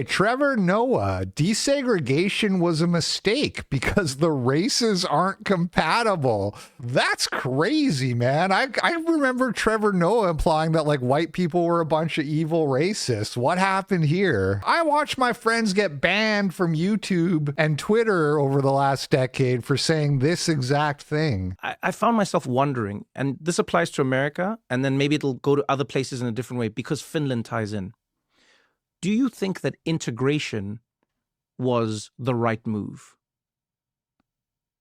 Trevor Noah, desegregation was a mistake because the races aren't compatible. That's crazy, man. I remember Trevor Noah implying that like white people were a bunch of evil racists. What happened here? I watched my friends get banned from YouTube and Twitter over the last decade for saying this exact thing. I found myself wondering, and this applies to America, and then maybe it'll go to other places in a different way because Finland ties in. Do you think that integration was the right move?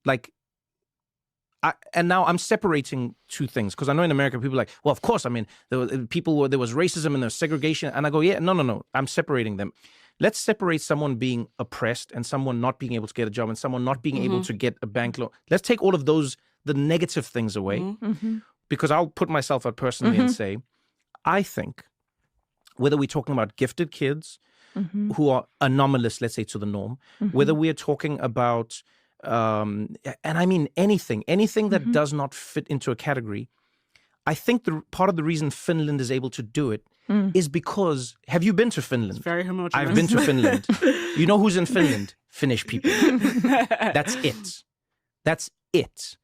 Like, and now I'm separating two things because I know in America people are like, well, of course, I mean, there was racism and there's segregation. And I go, yeah, no. I'm separating them. Let's separate someone being oppressed and someone not being able to get a job and someone not being able to get a bank loan. Let's take all of those, the negative things away, because I'll put myself out personally and say, I think whether we're talking about gifted kids who are anomalous, let's say, to the norm, whether we are talking about, and I mean anything that does not fit into a category, I think part of the reason Finland is able to do it is because, have you been to Finland? It's very homogeneous. I've been to Finland. You know who's in Finland? Finnish people. That's it. That's it.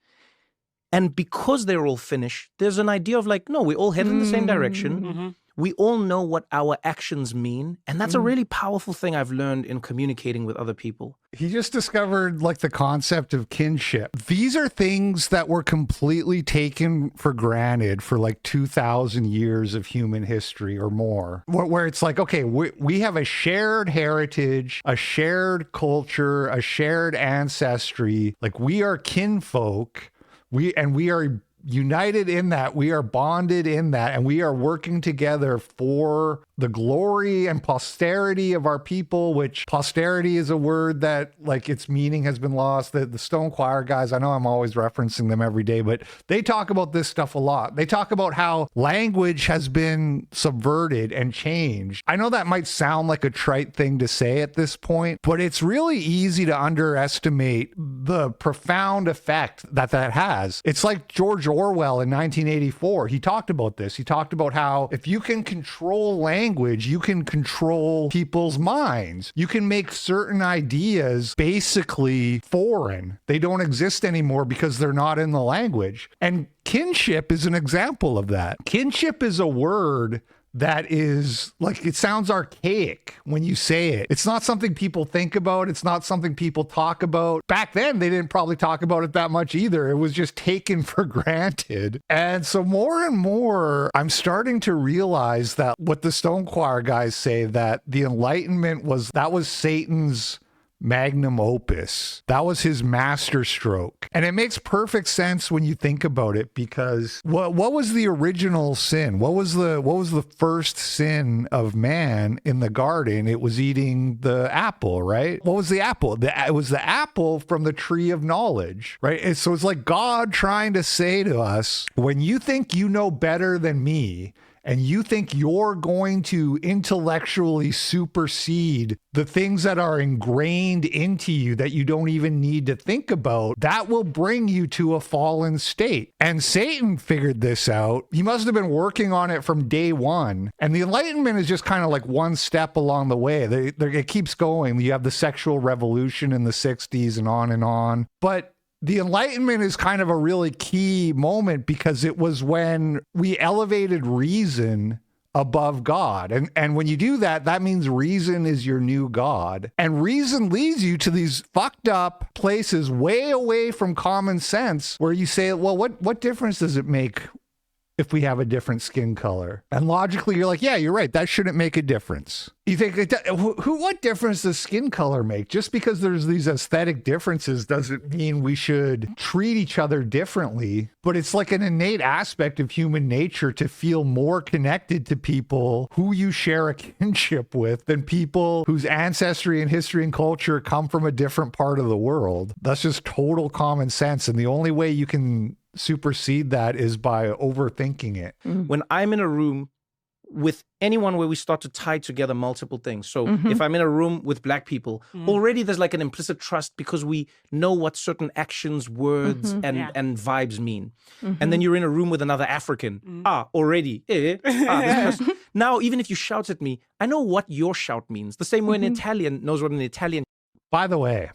And because they're all Finnish, there's an idea of like, no, we all head in the same direction. We all know what our actions mean. And that's a really powerful thing I've learned in communicating with other people. He just discovered like the concept of kinship. These are things that were completely taken for granted for like 2,000 years of human history or more, where it's like, okay, we have a shared heritage, a shared culture, a shared ancestry. Like we are kinfolk. We are united in that, we are bonded in that, and we are working together for the glory and posterity of our people, which posterity is a word that like its meaning has been lost. The Stone Choir guys, I know I'm always referencing them every day, but they talk about this stuff a lot. They talk about how language has been subverted and changed. I know that might sound like a trite thing to say at this point, but it's really easy to underestimate the profound effect that has. It's like George Orwell in 1984. He talked about this. He talked about how if you can control language, you can control people's minds. You can make certain ideas basically foreign. They don't exist anymore because they're not in the language. And kinship is an example of that. Kinship is a word that is like, it sounds archaic when you say it. It's not something people think about. It's not something people talk about. Back then, they didn't probably talk about it that much either. It was just taken for granted. And so more and more, I'm starting to realize that what the Stone Choir guys say, that the Enlightenment was Satan's magnum opus. That was his masterstroke. And it makes perfect sense when you think about it, because what was the original sin? What was the first sin of man in the garden? It was eating the apple, right? What was the apple? It was the apple from the tree of knowledge, right? And so it's like God trying to say to us, when you think you know better than me, and you think you're going to intellectually supersede the things that are ingrained into you that you don't even need to think about, that will bring you to a fallen state. And Satan figured this out. He must have been working on it from day one. And the Enlightenment is just kind of like one step along the way. It keeps going. You have the sexual revolution in the 60s and on and on. But the Enlightenment is kind of a really key moment because it was when we elevated reason above God. And when you do that, that means reason is your new God. And reason leads you to these fucked up places way away from common sense where you say, well, what difference does it make if we have a different skin color? And logically, you're like, yeah, you're right. That shouldn't make a difference. You think, what difference does skin color make? Just because there's these aesthetic differences doesn't mean we should treat each other differently. But it's like an innate aspect of human nature to feel more connected to people who you share a kinship with than people whose ancestry and history and culture come from a different part of the world. That's just total common sense. And the only way you can supersede that is by overthinking it. When I'm in a room with anyone where we start to tie together multiple things. So if I'm in a room with Black people, already there's like an implicit trust because we know what certain actions, words, and vibes mean. And then you're in a room with another African. Already. Now, even if you shout at me, I know what your shout means. The same way an Mhm. Italian knows what an Italian. By the way,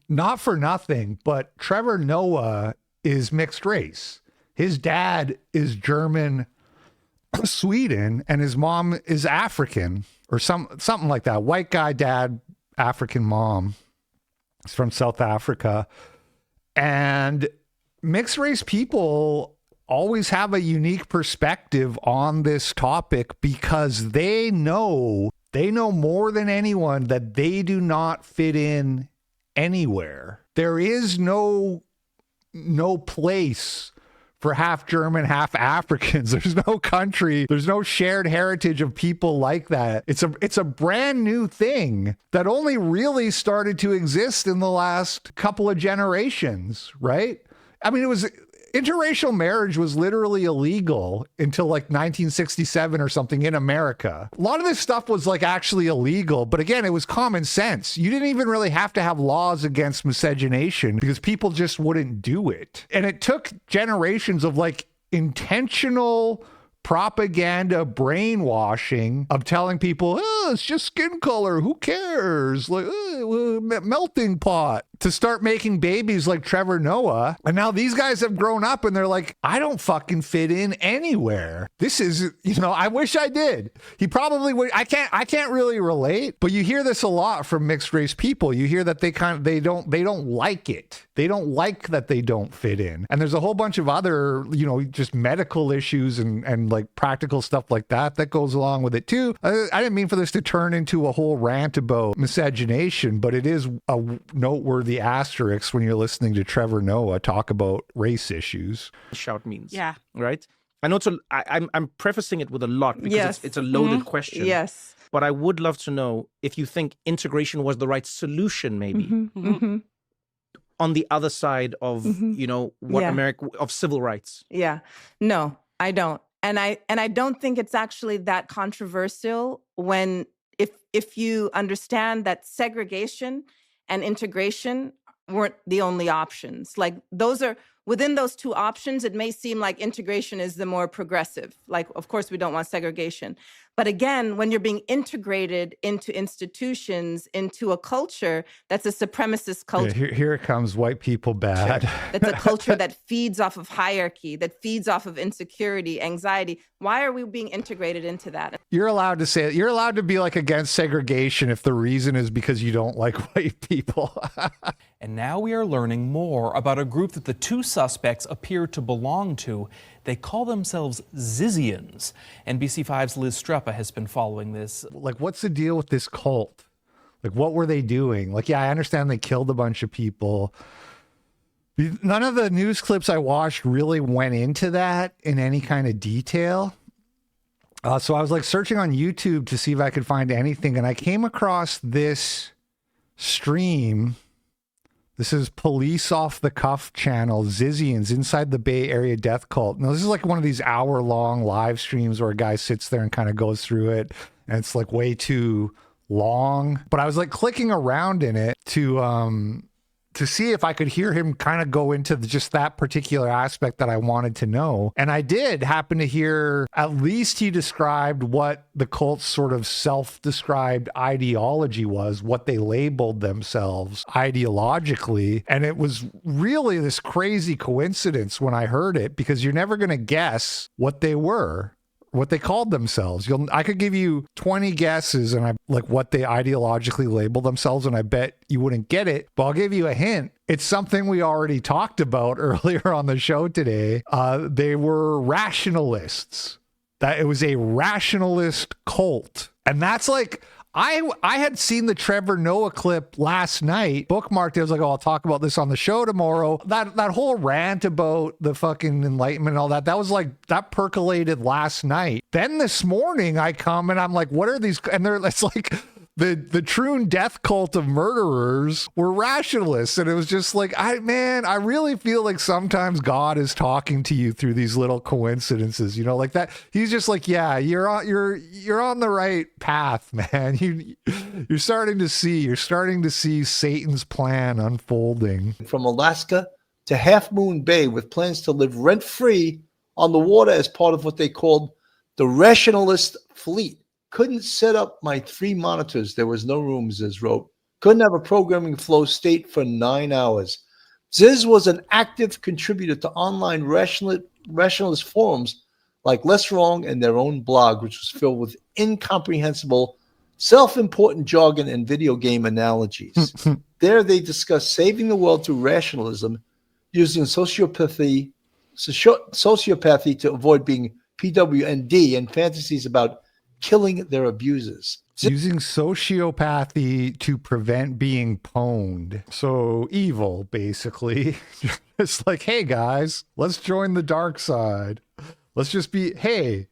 not for nothing, but Trevor Noah is mixed race. His dad is German, Sweden, and his mom is African or something like that. White guy dad, African mom. He's from South Africa. And mixed race people always have a unique perspective on this topic because they know more than anyone that they do not fit in anywhere. There is no place for half German, half Africans. There's no country. There's no shared heritage of people like that. It's a brand new thing that only really started to exist in the last couple of generations, right? I mean, interracial marriage was literally illegal until like 1967 or something in America. A lot of this stuff was like actually illegal, but again, it was common sense. You didn't even really have to have laws against miscegenation because people just wouldn't do it. And it took generations of like intentional propaganda brainwashing of telling people, oh, it's just skin color, who cares, like melting pot, to start making babies like Trevor Noah. And now these guys have grown up and they're like, I don't fucking fit in anywhere. This is, I wish I did. He probably would. I can't really relate, but you hear this a lot from mixed race people. You hear that they don't like it. They don't like that they don't fit in. And there's a whole bunch of other, just medical issues and like practical stuff like that goes along with it too. I didn't mean for this to turn into a whole rant about miscegenation, but it is a noteworthy asterisk when you're listening to Trevor Noah talk about race issues. Shout means. Yeah. Right? I know I'm prefacing it with a lot because it's a loaded question. Yes. But I would love to know if you think integration was the right solution, maybe, on the other side of, what America, of civil rights. Yeah. No, I don't. And I don't think it's actually that controversial when if you understand that segregation and integration weren't the only options. Like those are within those two options, it may seem like integration is the more progressive. Like, of course, we don't want segregation. But again, when you're being integrated into institutions, into a culture that's a supremacist culture. Yeah, here it comes, white people bad. That's a culture that feeds off of hierarchy, that feeds off of insecurity, anxiety. Why are we being integrated into that? You're allowed to say it. You're allowed to be like against segregation if the reason is because you don't like white people. And now we are learning more about a group that the two suspects appear to belong to. They call themselves Zizians. NBC5's Liz Streppa has been following this. Like, what's the deal with this cult? Like, what were they doing? Like, yeah, I understand they killed a bunch of people. None of the news clips I watched really went into that in any kind of detail. So I was like searching on YouTube to see if I could find anything, and I came across this stream. This is Police Off the Cuff channel, Zizians, Inside the Bay Area Death Cult. Now, this is like one of these hour-long live streams where a guy sits there and kind of goes through it, and it's like way too long. But I was like clicking around in it to see if I could hear him kind of go into just that particular aspect that I wanted to know. And I did happen to hear, at least he described what the cult's sort of self-described ideology was, what they labeled themselves ideologically. And it was really this crazy coincidence when I heard it, because you're never going to guess what they were, what they called themselves. I could give you 20 guesses and like what they ideologically label themselves, and I bet you wouldn't get it. But I'll give you a hint. It's something we already talked about earlier on the show today. They were rationalists. That it was a rationalist cult. And that's like, I had seen the Trevor Noah clip last night, bookmarked it. I was like, oh, I'll talk about this on the show tomorrow. That whole rant about the fucking enlightenment and all that, that was like, that percolated last night. Then this morning I come and I'm like, what are these? And it's like, the true death cult of murderers were rationalists. And it was just like, I really feel like sometimes God is talking to you through these little coincidences, like that. He's just like, yeah, you're on the right path, man. You're starting to see Satan's plan unfolding. From Alaska to Half Moon Bay with plans to live rent-free on the water as part of what they called The rationalist fleet couldn't set up my 3 monitors. There was no room, Ziz wrote. Couldn't have a programming flow state for 9 hours. Ziz was an active contributor to online rationalist forums like Less Wrong and their own blog, which was filled with incomprehensible, self-important jargon and video game analogies. There they discuss saving the world through rationalism, using sociopathy to avoid being PWND and fantasies about killing their abusers. Using sociopathy to prevent being pwned. So evil, basically. It's like, hey guys, let's join the dark side. Let's just be, hey,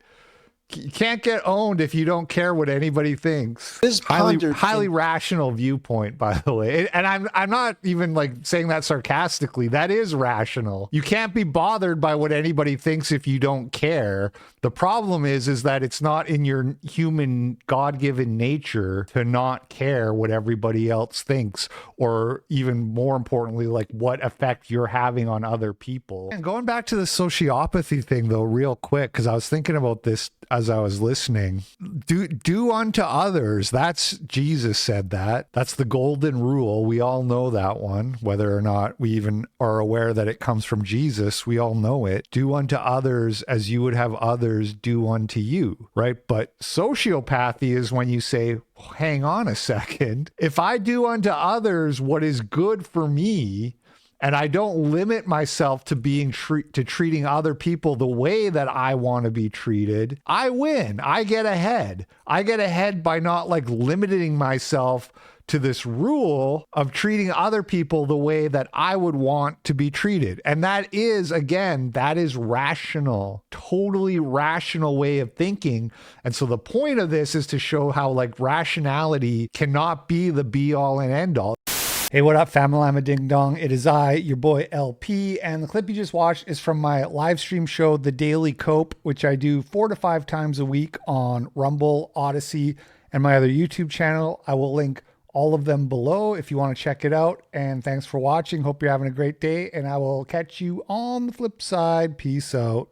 you can't get owned if you don't care what anybody thinks. Highly rational viewpoint, by the way. And I'm not even like saying that sarcastically. That is rational. You can't be bothered by what anybody thinks if you don't care. The problem is that it's not in your human God-given nature to not care what everybody else thinks, or even more importantly, like what effect you're having on other people. And going back to the sociopathy thing though, real quick, because I was thinking about this as I was listening. Do unto others. That's Jesus said that. That's the golden rule. We all know that one, whether or not we even are aware that it comes from Jesus. We all know it. Do unto others as you would have others do unto you, right? But sociopathy is when you say, hang on a second. If I do unto others what is good for me, and I don't limit myself to treating other people the way that I want to be treated, I win. I get ahead. I get ahead by not like limiting myself to this rule of treating other people the way that I would want to be treated. And that is, again, that is rational, totally rational way of thinking. And so the point of this is to show how like rationality cannot be the be all and end all. Hey, what up, Familama Ding Dong? It is I, your boy LP, and the clip you just watched is from my live stream show, The Daily Cope, which I do 4 to 5 times a week on Rumble, Odyssey, and my other YouTube channel. I will link all of them below if you want to check it out. And thanks for watching. Hope you're having a great day, and I will catch you on the flip side. Peace out.